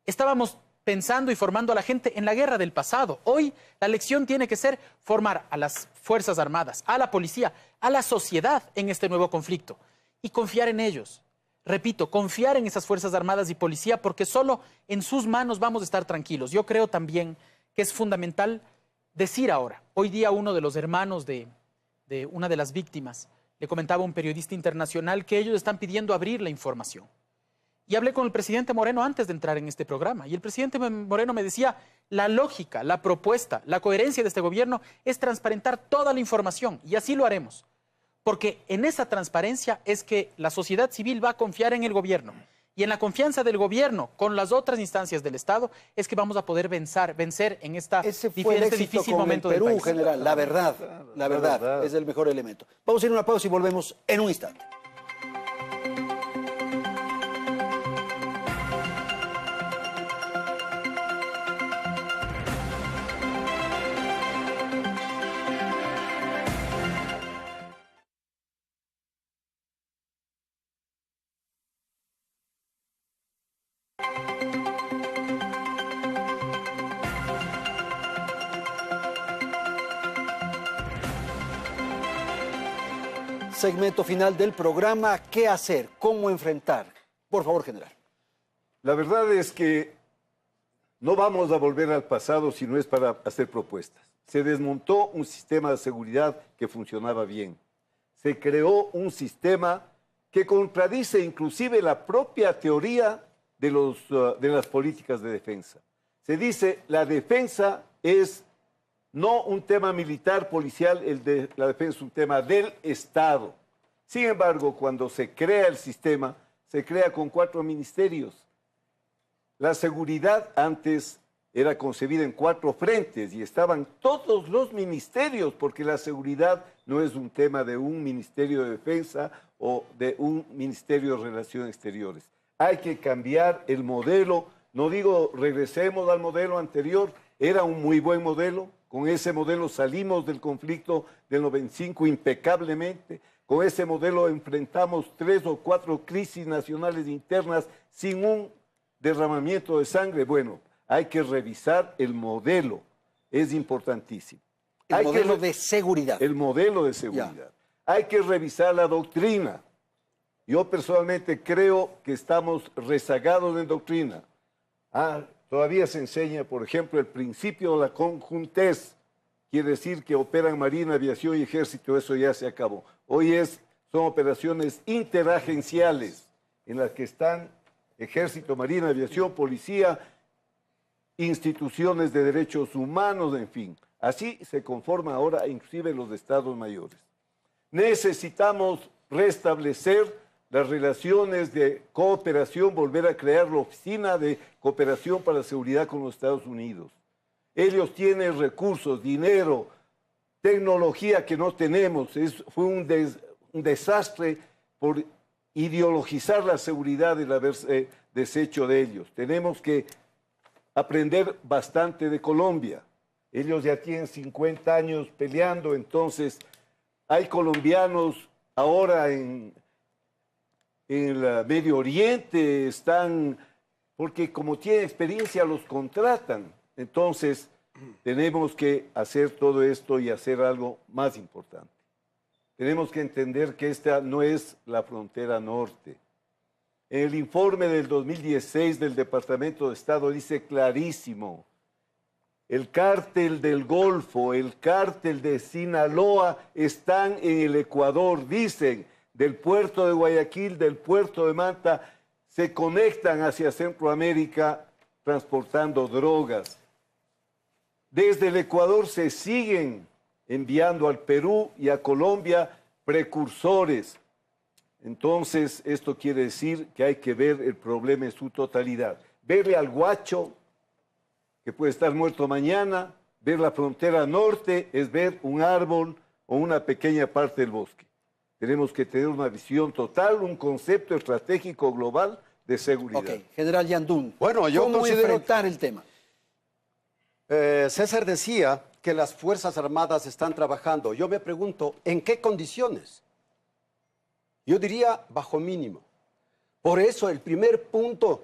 S13: Estábamos pensando y formando a la gente en la guerra del pasado. Hoy la lección tiene que ser formar a las Fuerzas Armadas, a la policía, a la sociedad en este nuevo conflicto y confiar en ellos. Repito, confiar en esas Fuerzas Armadas y policía porque solo en sus manos vamos a estar tranquilos. Yo creo también que es fundamental decir ahora, hoy día uno de los hermanos de una de las víctimas le comentaba a un periodista internacional que ellos están pidiendo abrir la información. Y hablé con el presidente Moreno antes de entrar en este programa. Y el presidente Moreno me decía, la lógica, la propuesta, la coherencia de este gobierno es transparentar toda la información. Y así lo haremos. Porque en esa transparencia es que la sociedad civil va a confiar en el gobierno. Y en la confianza del gobierno con las otras instancias del Estado es que vamos a poder vencer en este difícil momento del país.
S1: General, la verdad es el mejor elemento. Vamos a ir a una pausa y volvemos en un instante. Segmento final del programa, ¿qué hacer? ¿Cómo enfrentar? Por favor, general.
S11: La verdad es que no vamos a volver al pasado si no es para hacer propuestas. Se desmontó un sistema de seguridad que funcionaba bien. Se creó un sistema que contradice inclusive la propia teoría de las políticas de defensa. Se dice la defensa es no un tema militar, policial, la defensa es un tema del Estado. Sin embargo, cuando se crea el sistema, se crea con 4 ministerios. La seguridad antes era concebida en 4 frentes y estaban todos los ministerios, porque la seguridad no es un tema de un Ministerio de Defensa o de un Ministerio de Relaciones Exteriores. Hay que cambiar el modelo. No digo regresemos al modelo anterior, era un muy buen modelo. Con ese modelo salimos del conflicto del 95 impecablemente. Con ese modelo enfrentamos 3 o 4 crisis nacionales internas sin un derramamiento de sangre. Bueno, hay que revisar el modelo. Es importantísimo.
S1: El modelo de seguridad.
S11: El modelo de seguridad. Ya. Hay que revisar la doctrina. Yo personalmente creo que estamos rezagados en doctrina. Todavía se enseña, por ejemplo, el principio de la conjuntez. Quiere decir que operan Marina, Aviación y Ejército, eso ya se acabó. Hoy son operaciones interagenciales. en la que están Ejército, Marina, Aviación, Policía, instituciones de derechos humanos, en fin. Así se conforman ahora inclusive los estados mayores. Necesitamos restablecer las relaciones de cooperación, volver a crear la Oficina de Cooperación para la Seguridad con los Estados Unidos. Ellos tienen recursos, dinero, tecnología que no tenemos. Fue un desastre por ideologizar la seguridad y el haberse deshecho de ellos. Tenemos que aprender bastante de Colombia. Ellos ya tienen 50 años peleando, entonces hay colombianos ahora en el Medio Oriente, están, porque como tienen experiencia los contratan. Entonces tenemos que hacer todo esto y hacer algo más importante. Tenemos que entender que esta no es la frontera norte. En el informe del 2016 del Departamento de Estado dice clarísimo, el cártel del Golfo, el cártel de Sinaloa están en el Ecuador, dicen, del puerto de Guayaquil, del puerto de Manta, se conectan hacia Centroamérica transportando drogas. Desde el Ecuador se siguen enviando al Perú y a Colombia precursores. Entonces, esto quiere decir que hay que ver el problema en su totalidad. Verle al guacho, que puede estar muerto mañana, ver la frontera norte es ver un árbol o una pequeña parte del bosque. Tenemos que tener una visión total, un concepto estratégico global de seguridad.
S1: Ok, General Yandún,
S12: bueno, yo
S1: ¿cómo
S12: considero
S1: enfrentar el tema?
S12: César decía que las Fuerzas Armadas están trabajando. Yo me pregunto, ¿en qué condiciones? Yo diría bajo mínimo. Por eso el primer punto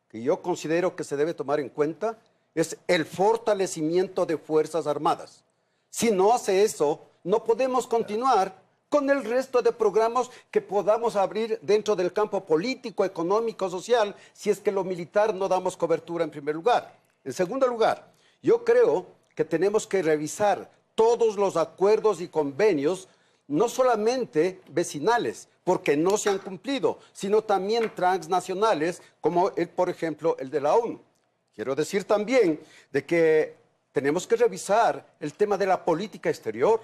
S12: que yo considero que se debe tomar en cuenta es el fortalecimiento de Fuerzas Armadas. Si no hace eso, no podemos continuar con el resto de programas que podamos abrir dentro del campo político, económico, social, si es que lo militar no damos cobertura en primer lugar. En segundo lugar, yo creo que tenemos que revisar todos los acuerdos y convenios, no solamente vecinales, porque no se han cumplido, sino también transnacionales, como por ejemplo el de la ONU. Quiero decir también de que tenemos que revisar el tema de la política exterior,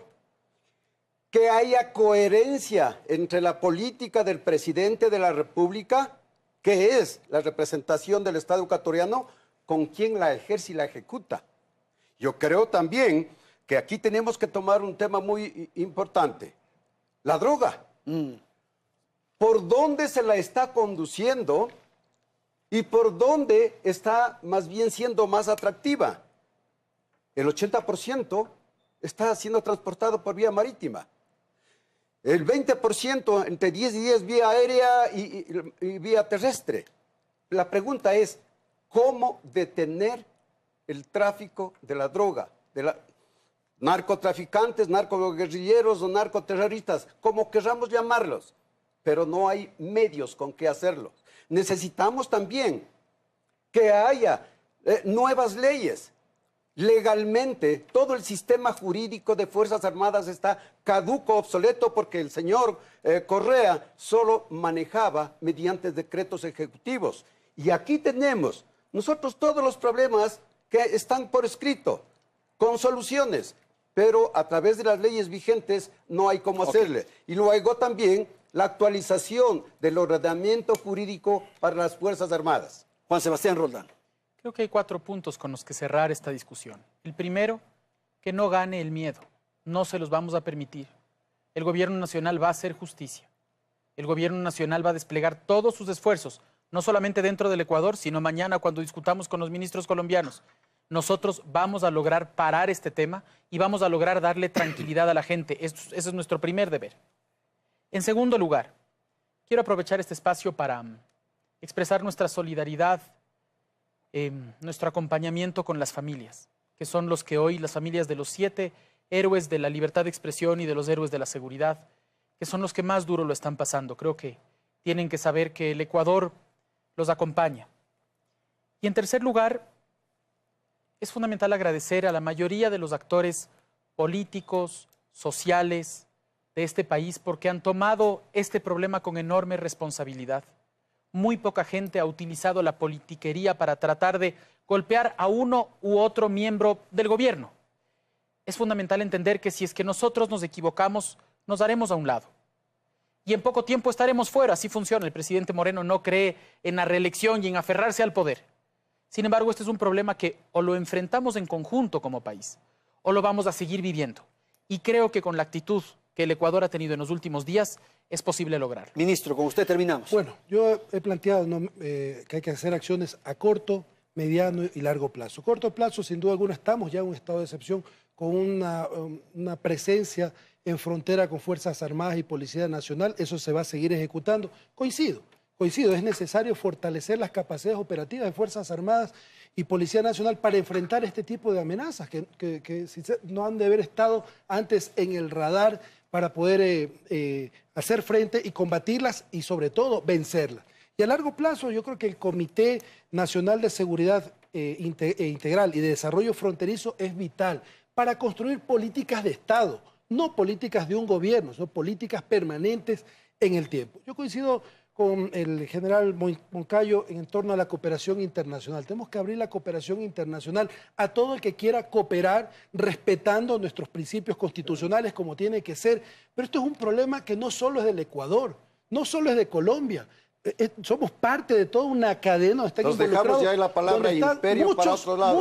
S12: que haya coherencia entre la política del presidente de la República, que es la representación del Estado ecuatoriano, con quien la ejerce y la ejecuta. Yo creo también que aquí tenemos que tomar un tema muy importante, la droga. ¿Por dónde se la está conduciendo y por dónde está más bien siendo más atractiva? El 80% está siendo transportado por vía marítima. El 20% entre 10 y 10 vía aérea y vía terrestre. La pregunta es, ¿cómo detener el tráfico de la droga? De narcotraficantes, narcoguerrilleros o narcoterroristas, como querramos llamarlos, pero no hay medios con que hacerlo. Necesitamos también que haya nuevas leyes. Legalmente, todo el sistema jurídico de Fuerzas Armadas está caduco, obsoleto, porque el señor Correa solo manejaba mediante decretos ejecutivos. Y aquí tenemos nosotros todos los problemas que están por escrito, con soluciones, pero a través de las leyes vigentes no hay cómo hacerle. Y luego también la actualización del ordenamiento jurídico para las Fuerzas Armadas.
S1: Juan Sebastián Roldán.
S13: Creo que hay 4 puntos con los que cerrar esta discusión. El primero, que no gane el miedo. No se los vamos a permitir. El gobierno nacional va a hacer justicia. El gobierno nacional va a desplegar todos sus esfuerzos, no solamente dentro del Ecuador, sino mañana cuando discutamos con los ministros colombianos. Nosotros vamos a lograr parar este tema y vamos a lograr darle tranquilidad a la gente. Ese es nuestro primer deber. En segundo lugar, quiero aprovechar este espacio para expresar nuestra solidaridad, nuestro acompañamiento con las familias, que son los que hoy, las familias de los 7 héroes de la libertad de expresión y de los héroes de la seguridad, que son los que más duro lo están pasando. Creo que tienen que saber que el Ecuador los acompaña. Y en tercer lugar, es fundamental agradecer a la mayoría de los actores políticos, sociales de este país, porque han tomado este problema con enorme responsabilidad. muy poca gente ha utilizado la politiquería para tratar de golpear a uno u otro miembro del gobierno. Es fundamental entender que si es que nosotros nos equivocamos, nos haremos a un lado. Y en poco tiempo estaremos fuera, así funciona. El presidente Moreno no cree en la reelección y en aferrarse al poder. Sin embargo, este es un problema que o lo enfrentamos en conjunto como país, o lo vamos a seguir viviendo. Y creo que con la actitud que el Ecuador ha tenido en los últimos días, es posible lograrlo.
S1: Ministro, con usted terminamos.
S10: Bueno, yo he planteado que hay que hacer acciones a corto, mediano y largo plazo. Corto plazo, sin duda alguna, estamos ya en un estado de excepción con una presencia en frontera con Fuerzas Armadas y Policía Nacional. Eso se va a seguir ejecutando. Coincido, es necesario fortalecer las capacidades operativas de Fuerzas Armadas y Policía Nacional para enfrentar este tipo de amenazas que no han de haber estado antes en el radar para poder hacer frente y combatirlas y sobre todo vencerlas. Y a largo plazo yo creo que el Comité Nacional de Seguridad Integral y de Desarrollo Fronterizo es vital para construir políticas de Estado, no políticas de un gobierno, sino políticas permanentes en el tiempo. Yo coincido con el general Moncayo en torno a la cooperación internacional. Tenemos que abrir la cooperación internacional a todo el que quiera cooperar respetando nuestros principios constitucionales como tiene que ser. Pero esto es un problema que no solo es del Ecuador, no solo es de Colombia. Somos parte de toda una cadena donde están involucrados.
S12: Dejamos ya la palabra imperio para otro lado.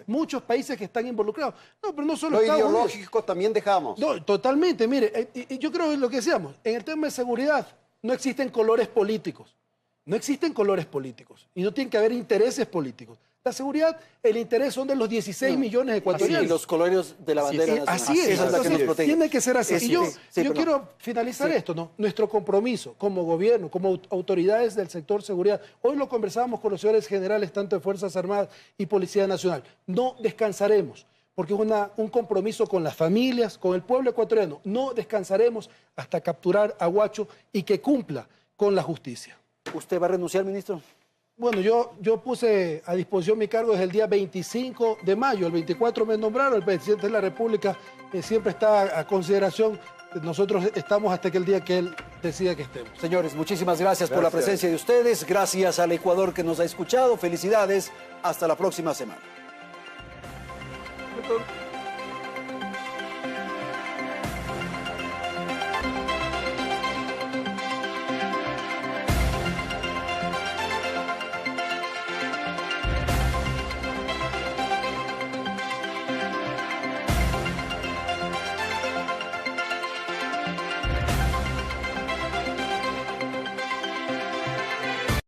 S10: Muchos países que están involucrados. No, pero no solo
S12: lo ideológico también dejamos.
S10: No, totalmente. Mire, yo creo que lo que decíamos, en el tema de seguridad no existen colores políticos. No existen colores políticos y no tienen que haber intereses políticos. La seguridad, el interés son de los 16 millones de ecuatorianos.
S1: Y los colores de la bandera nacional.
S10: Así es.
S1: Esa es la que nos protege.
S10: Tiene que ser así. Y yo quiero finalizar esto, ¿no? Nuestro compromiso como gobierno, como autoridades del sector seguridad. Hoy lo conversábamos con los señores generales, tanto de Fuerzas Armadas y Policía Nacional. No descansaremos, porque es un compromiso con las familias, con el pueblo ecuatoriano. No descansaremos hasta capturar a Guacho y que cumpla con la justicia.
S1: ¿Usted va a renunciar, ministro?
S10: Bueno, yo puse a disposición mi cargo desde el día 25 de mayo. El 24 me nombraron, el presidente de la República siempre está a consideración. Nosotros estamos hasta que el día que él decida que estemos.
S1: Señores, muchísimas gracias por la presencia de ustedes. Gracias al Ecuador que nos ha escuchado. Felicidades. Hasta la próxima semana.